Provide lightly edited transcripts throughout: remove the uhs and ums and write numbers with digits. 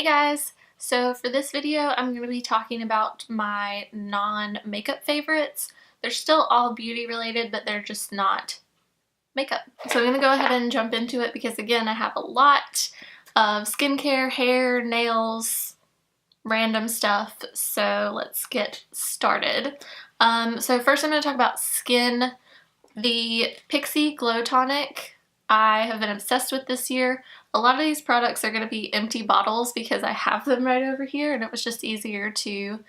Hey guys! So for this video I'm going to be talking about my non-makeup favorites. They're still all beauty related, but they're just not makeup. So I'm going to go ahead and jump into it because again I have a lot of skincare, hair, nails, random stuff. So let's get started. So first I'm going to talk about skin. The Pixi Glow Tonic I have been obsessed with this year. A lot of these products are going to be empty bottles because I have them right over here and it was just easier to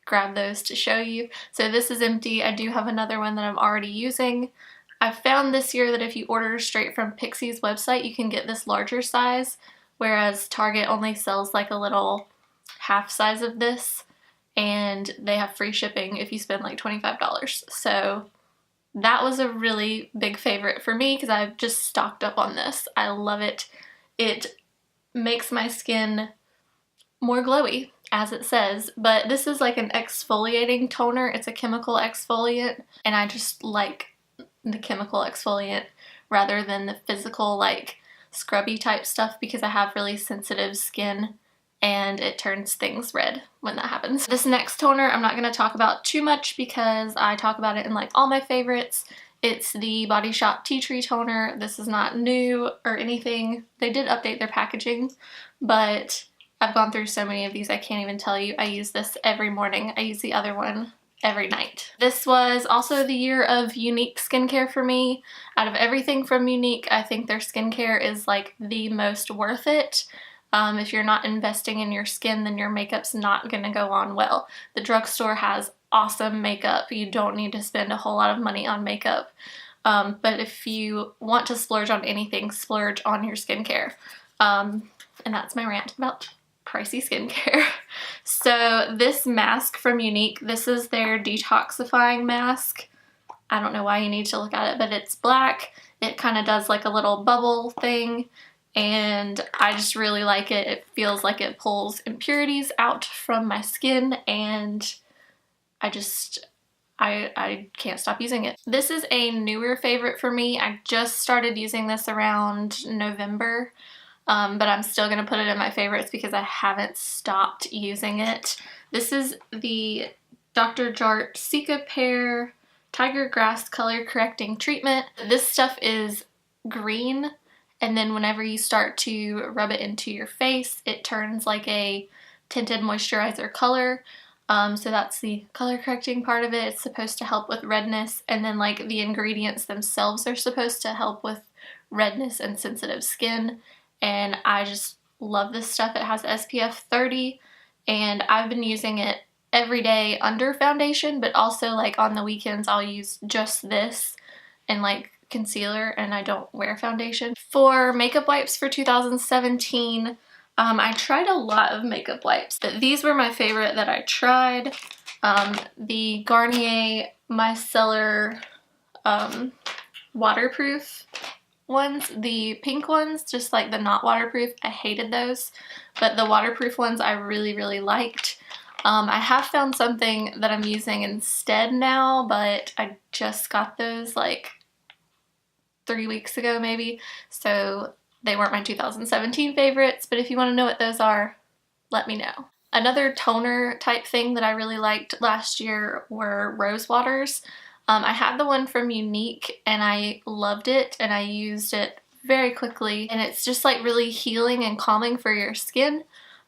grab those to show you. So this is empty. I do have another one that I'm already using. I found this year that if you order straight from Pixi's website you can get this larger size, whereas Target only sells like a little half size of this and they have free shipping if you spend like $25. So that was a really big favorite for me because I've just stocked up on this. I love it. It makes my skin more glowy, as it says, but this is like an exfoliating toner. It's a chemical exfoliant, and I just like the chemical exfoliant rather than the physical like scrubby type stuff because I have really sensitive skin and it turns things red when that happens. This next toner I'm not going to talk about too much because I talk about it in like all my favorites. It's the Body Shop Tea Tree Toner. This is not new or anything. They did update their packaging, but I've gone through so many of these I can't even tell you. I use this every morning. I use the other one every night. This was also the year of Younique skincare for me. Out of everything from Younique, I think their skincare is like the most worth it. If you're not investing in your skin, then your makeup's not going to go on well. The drugstore has awesome makeup. You don't need to spend a whole lot of money on makeup. But if you want to splurge on anything, splurge on your skincare. And that's my rant about pricey skincare. So this mask from Younique, this is their detoxifying mask. I don't know why you need to look at it, but it's black. It kind of does like a little bubble thing. And I just really like it. It feels like it pulls impurities out from my skin and I can't stop using it. This is a newer favorite for me. I just started using this around November, but I'm still going to put it in my favorites because I haven't stopped using it. This is the Dr. Jart Cicapair Tiger Grass Color Correcting Treatment. This stuff is green. And then whenever you start to rub it into your face, it turns like a tinted moisturizer color. So that's the color correcting part of it. It's supposed to help with redness. And then like the ingredients themselves are supposed to help with redness and sensitive skin. And I just love this stuff. It has SPF 30 and I've been using it every day under foundation, but also like on the weekends I'll use just this and like concealer and I don't wear foundation. For makeup wipes for 2017, I tried a lot of makeup wipes, but these were my favorite that I tried. The Garnier Micellar waterproof ones, the pink ones, just like the not waterproof, I hated those, but the waterproof ones I really liked. I have found something that I'm using instead now, but I just got those like 3 weeks ago maybe, so they weren't my 2017 favorites, but if you want to know what those are, let me know. Another toner type thing that I really liked last year were rose waters. I had the one from Younique and I loved it and I used it very quickly and it's just like really healing and calming for your skin.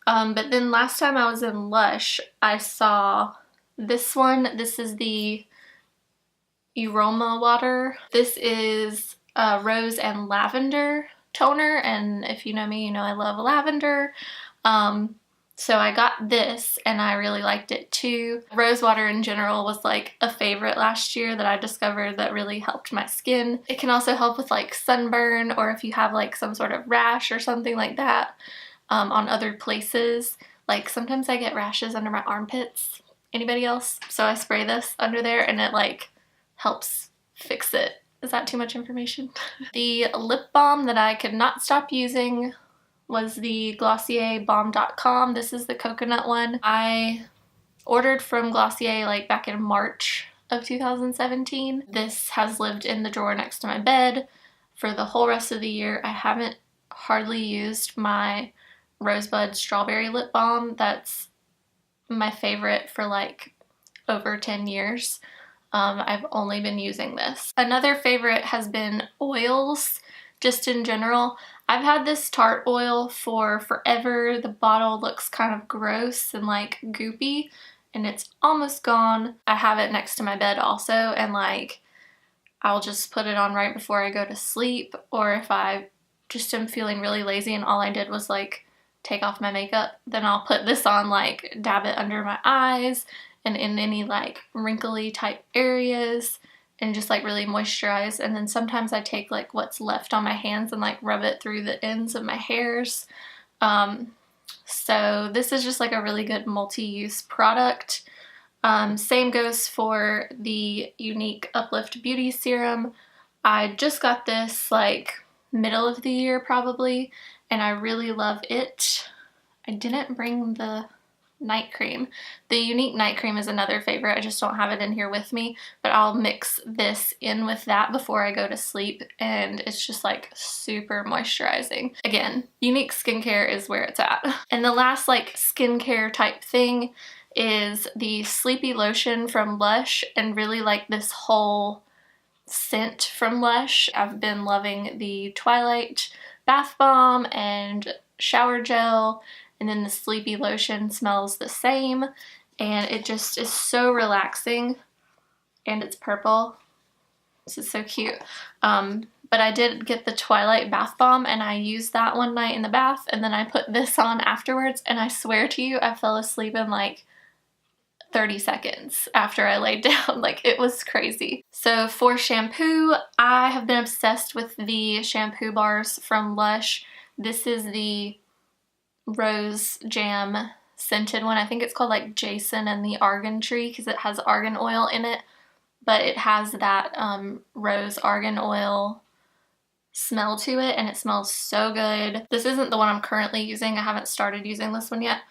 But then last time I was in Lush, I saw this one. This is the Roma water. This is rose and lavender toner, and if you know me, you know I love lavender. So I got this and I really liked it too. Rose water in general was like a favorite last year that I discovered that really helped my skin. It can also help with like sunburn or if you have like some sort of rash or something like that on other places. Like sometimes I get rashes under my armpits. Anybody else? So I spray this under there and it like helps fix it. Is that too much information? The lip balm that I could not stop using was the Glossier BalmDotCom. This is the coconut one. I ordered from Glossier like back in March of 2017. This has lived in the drawer next to my bed for the whole rest of the year. I haven't hardly used my Rosebud Strawberry Lip Balm. That's my favorite for like over 10 years. I've only been using this. Another favorite has been oils, just in general. I've had this Tarte oil for forever. The bottle looks kind of gross and like goopy, and it's almost gone. I have it next to my bed also, and like I'll just put it on right before I go to sleep, or if I just am feeling really lazy and all I did was like take off my makeup, then I'll put this on, like dab it under my eyes and in any like wrinkly type areas and just like really moisturize. And then sometimes I take like what's left on my hands and like rub it through the ends of my hairs. So this is just like a really good multi-use product. Same goes for the Younique Uplift Beauty Serum. I just got this like middle of the year probably, and I really love it. I didn't bring the night cream. The Younique night cream is another favorite. I just don't have it in here with me, but I'll mix this in with that before I go to sleep, and it's just like super moisturizing. Again, Younique skincare is where it's at. And the last like skincare type thing is the Sleepy Lotion from Lush, and really like this whole scent from Lush. I've been loving the Twilight bath bomb and shower gel, and then the Sleepy Lotion smells the same, and it just is so relaxing, and it's purple. This is so cute. But I did get the Twilight bath bomb, and I used that one night in the bath, and then I put this on afterwards, and I swear to you, I fell asleep in like 30 seconds after I laid down. Like, it was crazy. So for shampoo, I have been obsessed with the shampoo bars from Lush. This is the Rose Jam scented one. I think it's called like Jason and the Argan Tree because it has argan oil in it, but it has that rose argan oil smell to it, and it smells so good. This isn't the one I'm currently using. I haven't started using this one yet.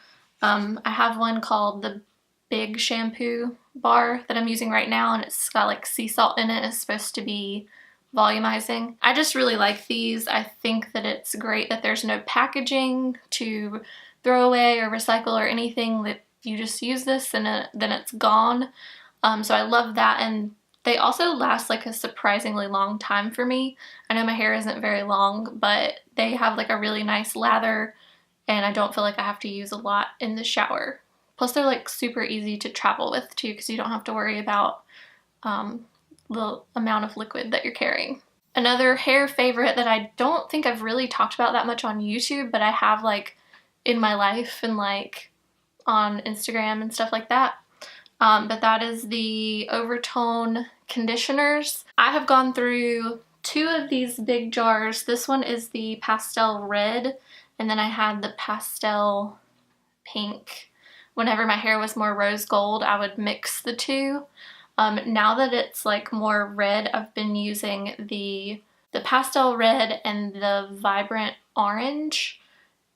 I have one called the Big Shampoo bar that I'm using right now, and it's got like sea salt in it. It's supposed to be volumizing. I just really like these. I think that it's great that there's no packaging to throw away or recycle or anything, that you just use this and then it's gone. So I love that, and they also last like a surprisingly long time for me. I know my hair isn't very long, but they have like a really nice lather, and I don't feel like I have to use a lot in the shower. Plus they're like super easy to travel with too, because you don't have to worry about the amount of liquid that you're carrying. Another hair favorite that I don't think I've really talked about that much on YouTube, but I have like in my life and like on Instagram and stuff like that. But that is the Overtone Conditioners. I have gone through 2 of these big jars. This one is the pastel red, and then I had the pastel pink. Whenever my hair was more rose gold, I would mix the 2. Now that it's like more red, I've been using the pastel red and the vibrant orange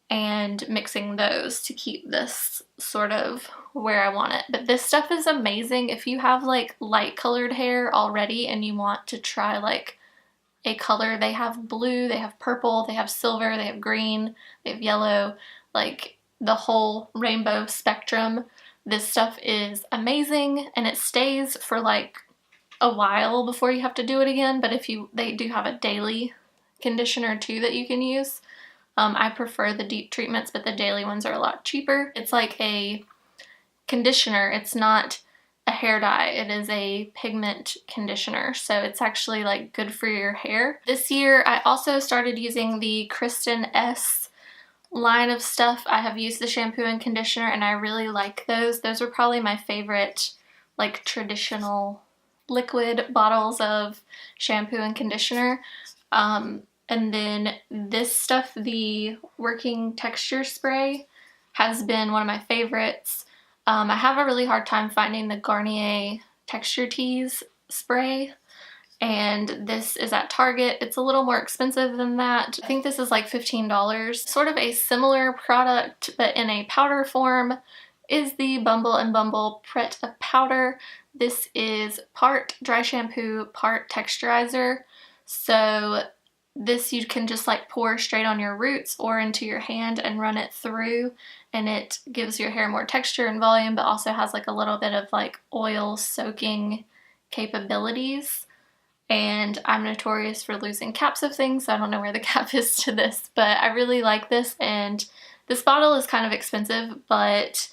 and mixing those to keep this sort of where I want it. But this stuff is amazing if you have like light colored hair already and you want to try like a color. They have blue, they have purple, they have silver, they have green, they have yellow, like the whole rainbow spectrum. This stuff is amazing, and it stays for like a while before you have to do it again. But they do have a daily conditioner too that you can use. I prefer the deep treatments, but the daily ones are a lot cheaper. It's like a conditioner. It's not a hair dye. It is a pigment conditioner, so it's actually like good for your hair. This year I also started using the Kristin Ess line of stuff. I have used the shampoo and conditioner, and I really like those. Those are probably my favorite like traditional liquid bottles of shampoo and conditioner. And then this stuff, the Working Texture Spray, has been one of my favorites. I have a really hard time finding the Garnier Texture Tease spray, and this is at Target. It's a little more expensive than that. I think this is like $15. Sort of a similar product, but in a powder form, is the Bumble and Bumble Prêt powder. This is part dry shampoo, part texturizer. So This you can just like pour straight on your roots or into your hand and run it through, and it gives your hair more texture and volume, but also has like a little bit of like oil soaking capabilities. And I'm notorious for losing caps of things, so I don't know where the cap is to this, but I really like this. And this bottle is kind of expensive, but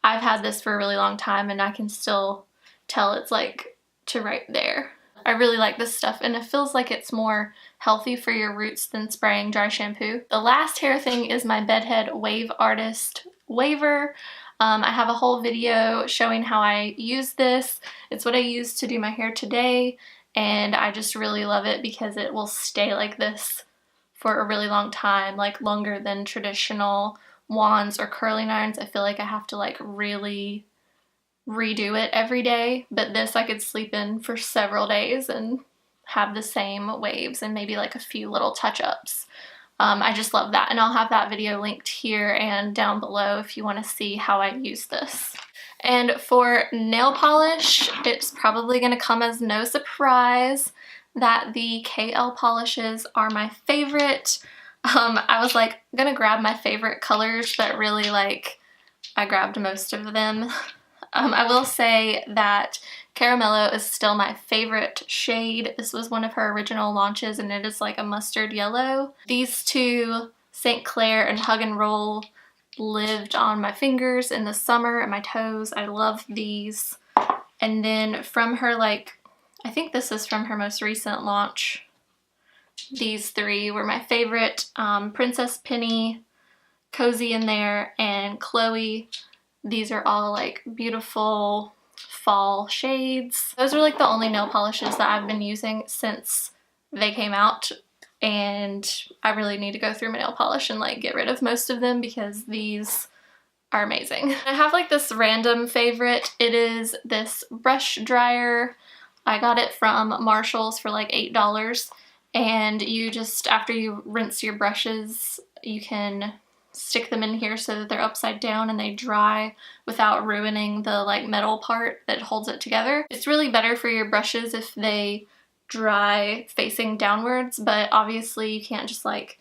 I've had this for a really long time and I can still tell it's like to right there. I really like this stuff, and it feels like it's more healthy for your roots than spraying dry shampoo. The last hair thing is my Bedhead Wave Artist Waver. I have a whole video showing how I use this. It's what I used to do my hair today, and I just really love it because it will stay like this for a really long time, like longer than traditional wands or curling irons. I feel like I have to like really redo it every day, but this I could sleep in for several days and have the same waves and maybe like a few little touch-ups. I just love that, and I'll have that video linked here and down below if you want to see how I use this. And for nail polish, it's probably going to come as no surprise that the KL polishes are my favorite. I was like gonna grab my favorite colors, but really like I grabbed most of them. I will say that Caramello is still my favorite shade. This was one of her original launches, and it is like a mustard yellow. These two, St. Clair and Hug and Roll, lived on my fingers in the summer and my toes. I love these. And then from her, like, I think this is from her most recent launch, these three were my favorite. Princess Penny, Cozy in There, and Chloe. These are all like beautiful fall shades. Those are like the only nail polishes that I've been using since they came out, and I really need to go through my nail polish and like get rid of most of them because these are amazing. I have like this random favorite. It is this brush dryer. I got it from Marshall's for like $8, and you just, after you rinse your brushes, you can stick them in here so that they're upside down and they dry without ruining the like metal part that holds it together. It's really better for your brushes if they dry facing downwards, but obviously you can't just like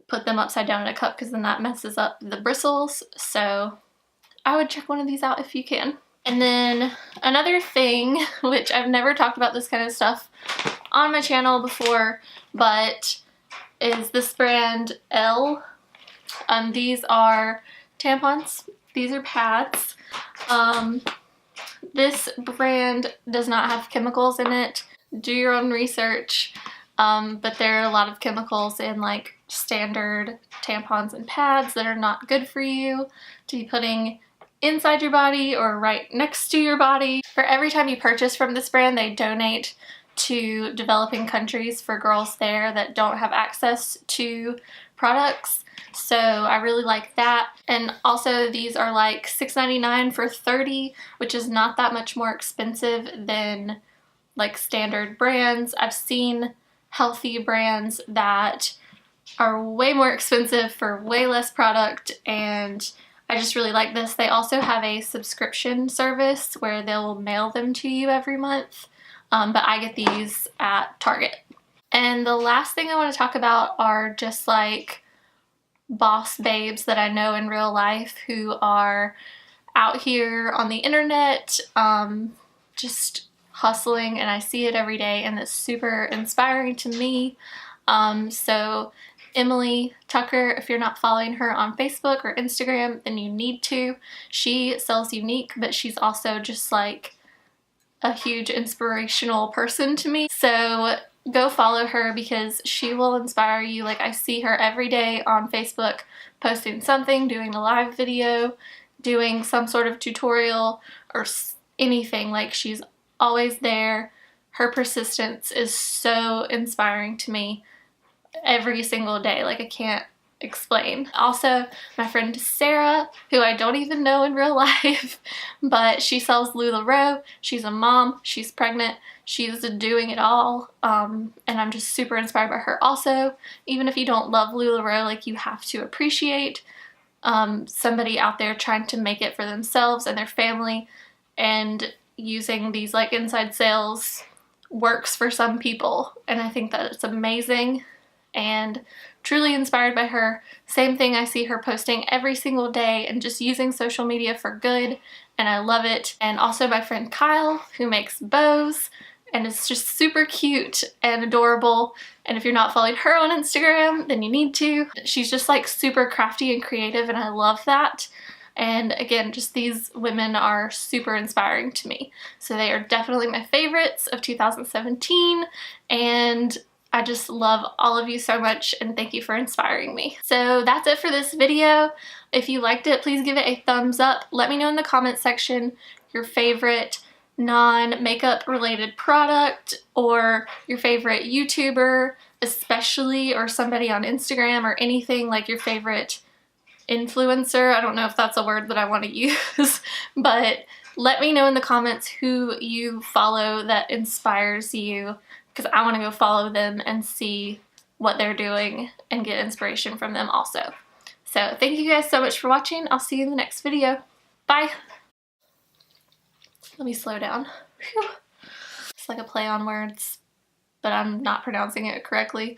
put them upside down in a cup because then that messes up the bristles. So I would check one of these out if you can. And then another thing, which I've never talked about this kind of stuff on my channel before, but is this brand Elle. These are tampons. These are pads. This brand does not have chemicals in it. Do your own research, but there are a lot of chemicals in like standard tampons and pads that are not good for you to be putting inside your body or right next to your body. For every time you purchase from this brand, they donate to developing countries for girls there that don't have access to products. So I really like that. And also these are like $6.99 for 30, which is not that much more expensive than like standard brands. I've seen healthy brands that are way more expensive for way less product, and I just really like this. They also have a subscription service where they'll mail them to you every month, but I get these at Target. And the last thing I want to talk about are just like boss babes that I know in real life who are out here on the internet just hustling, and I see it every day and it's super inspiring to me. So Emily Tucker, if you're not following her on Facebook or Instagram, then you need to. She sells Younique, but she's also just like a huge inspirational person to me. So go follow her because she will inspire you. Like, I see her every day on Facebook posting something, doing a live video, doing some sort of tutorial or anything. Like, she's always there. Her persistence is so inspiring to me every single day. Like, I can't explain. Also, my friend Sarah, who I don't even know in real life, but she sells LuLaRoe. She's a mom, she's pregnant, she's doing it all, and I'm just super inspired by her. Also, even if you don't love LuLaRoe, like, you have to appreciate somebody out there trying to make it for themselves and their family and using these like inside sales works for some people, and I think that it's amazing and truly inspired by her. Same thing, I see her posting every single day and just using social media for good, and I love it. And also my friend Kyle, who makes bows, and it's just super cute and adorable. And if you're not following her on Instagram, then you need to. She's just like super crafty and creative, and I love that. And again, just these women are super inspiring to me. So they are definitely my favorites of 2017, and I just love all of you so much, and thank you for inspiring me. So that's it for this video. If you liked it, please give it a thumbs up. Let me know in the comment section your favorite non-makeup related product, or your favorite YouTuber especially, or somebody on Instagram, or anything, like your favorite influencer. I don't know if that's a word that I want to use, but let me know in the comments who you follow that inspires you, because I want to go follow them and see what they're doing and get inspiration from them also. So thank you guys so much for watching. I'll see you in the next video. Bye! Let me slow down. Whew. It's like a play on words, but I'm not pronouncing it correctly.